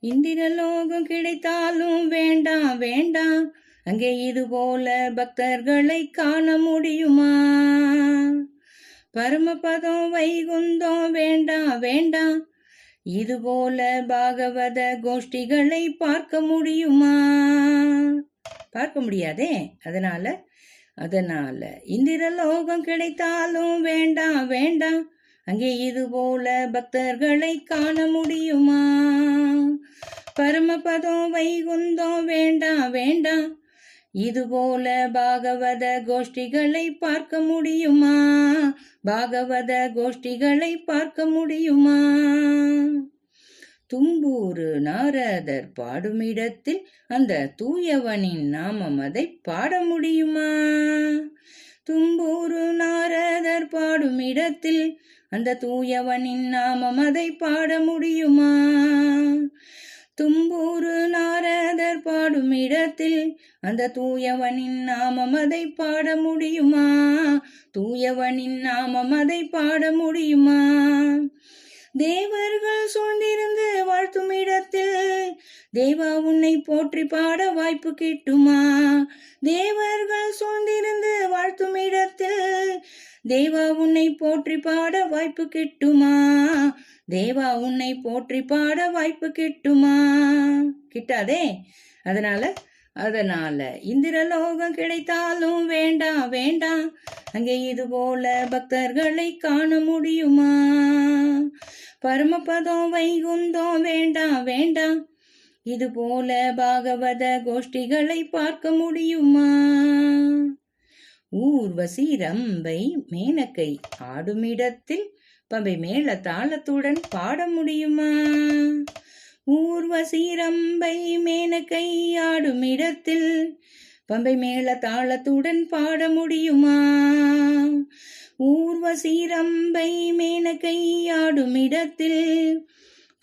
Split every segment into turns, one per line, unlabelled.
இந்திரலோகம் கிடைத்தாலும் வேண்டாம் வேண்டாம், அங்கே இது போல பக்தர்களை காண முடியுமா? பரமபதம் வைகுந்தம் வேண்டாம் வேண்டாம், இது போல பாகவத கோஷ்டிகளை பார்க்க முடியுமா? பார்க்க முடியாதே. அதனால இந்திரலோகம் கிடைத்தாலும் வேண்டாம் வேண்டாம், அங்கே இது போல பக்தர்களை காண முடியுமா? பரமபதம் வைகுந்தம் வேண்டாம் வேண்டாம், இது போல பாகவத கோஷ்டிகளை பார்க்க முடியுமா? பாகவத கோஷ்டிகளை பார்க்க முடியுமா? தும்பூரு நாரதர் பாடுமிடத்தில் அந்த தூயவனின் நாமம் அதை பாட முடியுமா? தும்பூரு நாரதர் பாடுமிடத்தில் அந்த தூயவனின் நாமம் அதை பாட முடியுமா? தும்பூரு நாரதர் பாடுமிடத்தில் அந்த தூயவனின் நாமம் அதை பாட முடியுமா? தூயவனின் நாமம் அதை பாட முடியுமா? தேவர்கள் சூழ்ந்திருந்து வாழ்த்தும் இடத்தில் தேவா உன்னை போற்றி பாட வாய்ப்பு கிட்டுமா? தேவர்கள் சூழ்ந்திருந்து வாழ்த்தும் இடத்தில் தேவா உன்னை போற்றி பாட வாய்ப்பு கிட்டுமா? தேவா உன்னை போற்றி பாட வாய்ப்பு கிட்டுமா? கிட்டாதே. அதனால இந்திரலோகம் கிடைத்தாலும் வேண்டாம் வேண்டாம், அங்கே இது போல பக்தர்களை காண முடியுமா? பரமபதம் வைகுந்தம் வேண்டாம் வேண்டாம், இது போல பாகவத கோஷ்டிகளை பார்க்க முடியுமா? ஊர்வசி ரம்பை மேனகை ஆடுமிடத்தில் பம்பை மேள தாளத்துடன் பாட முடியுமா? ஊர்வசி ரம்பை மேனகை ஆடும் இடத்தில் பம்பை மேள தாளத்துடன் பாட முடியுமா? ஊர்வசி ரம்பை மேனகை ஆடும் இடத்தில்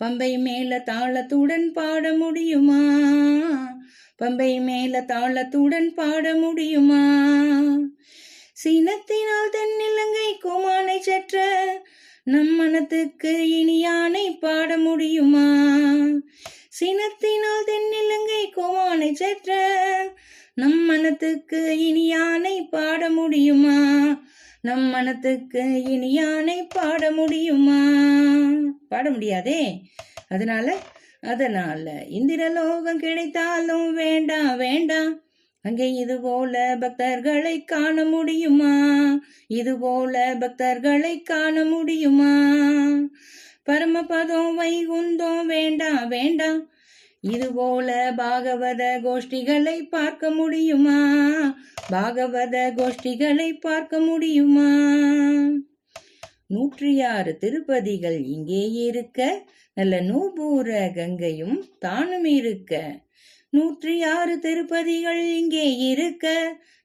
பம்பை மேள தாளத்துடன் பாட முடியுமா? பம்பை மேள தாளத்துடன் பாட முடியுமா? சினத்தினால் தென்னிலங்கை கோமானை சற்ற நம் மனத்துக்கு இனியானை பாட முடியுமா? சினத்தினால் தென்னிலங்கை கோமானை சற்ற நம் மனத்துக்கு இனியானை பாட முடியுமா? நம் மனத்துக்கு இனியானை பாட முடியுமா? பாட முடியாதே. அதனால இந்திரலோகம் கிடைத்தாலும் வேண்டாம் வேண்டாம், அங்கே இது போல பக்தர்களை காண முடியுமா? இது போல பக்தர்களை காண முடியுமா? பரமபதம் வைகுந்தம் வேண்டாம் வேண்டாம், இது போல பாகவத கோஷ்டிகளை பார்க்க முடியுமா? பாகவத கோஷ்டிகளை பார்க்க முடியுமா? 106 திருப்பதிகள் இங்கே இருக்க, நல்ல நூபூர கங்கையும் தானும் இருக்க. 106 திருப்பதிகள் இங்கே இருக்க,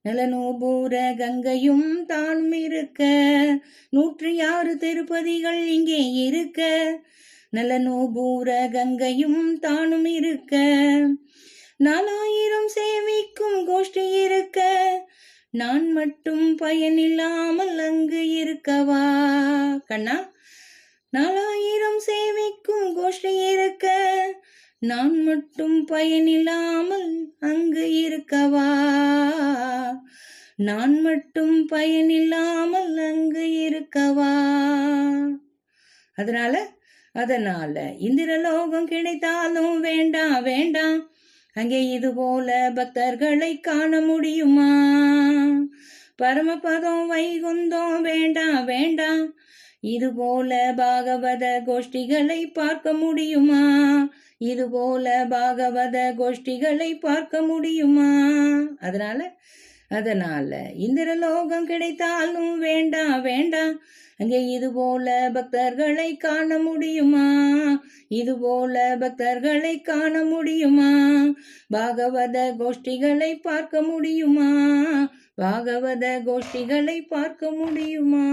நல்ல நூபூர கங்கையும் தானும் இருக்க. 106 திருப்பதிகள் இங்கே இருக்க, நல்ல நூபூர கங்கையும் தானும் இருக்க. 4000 சேவிக்கும் கோஷ்டி இருக்க, நான் மட்டும் பயனில்லாமல் அங்கு இருக்கவா? கண்ணா, 4000 சேவிக்கும் கோஷ்டி இருக்க, நான் மட்டும் பயனில்லாமல் அங்கு இருக்கவா? நான் மட்டும் பயனில்லாமல் அங்கு இருக்கவா? அதனால இந்திரலோகம் கிடைத்தாலும் வேண்டாம் வேண்டாம், அங்கே இது போல பக்தர்களை காண முடியுமா? பரமபதம் வைகுந்தம் வேண்டாம் வேண்டாம், இது போல பாகவத கோஷ்டிகளை பார்க்க முடியுமா? இது போல பாகவத கோஷ்டிகளை பார்க்க முடியுமா? அதனால இந்திரலோகம் கிடைத்தாலும் வேண்டாம் வேண்டாம், அங்கே இது போல பக்தர்களை காண முடியுமா? இது போல பக்தர்களை காண முடியுமா? பாகவத கோஷ்டிகளை பார்க்க முடியுமா? பாகவத கோஷ்டிகளை பார்க்க முடியுமா?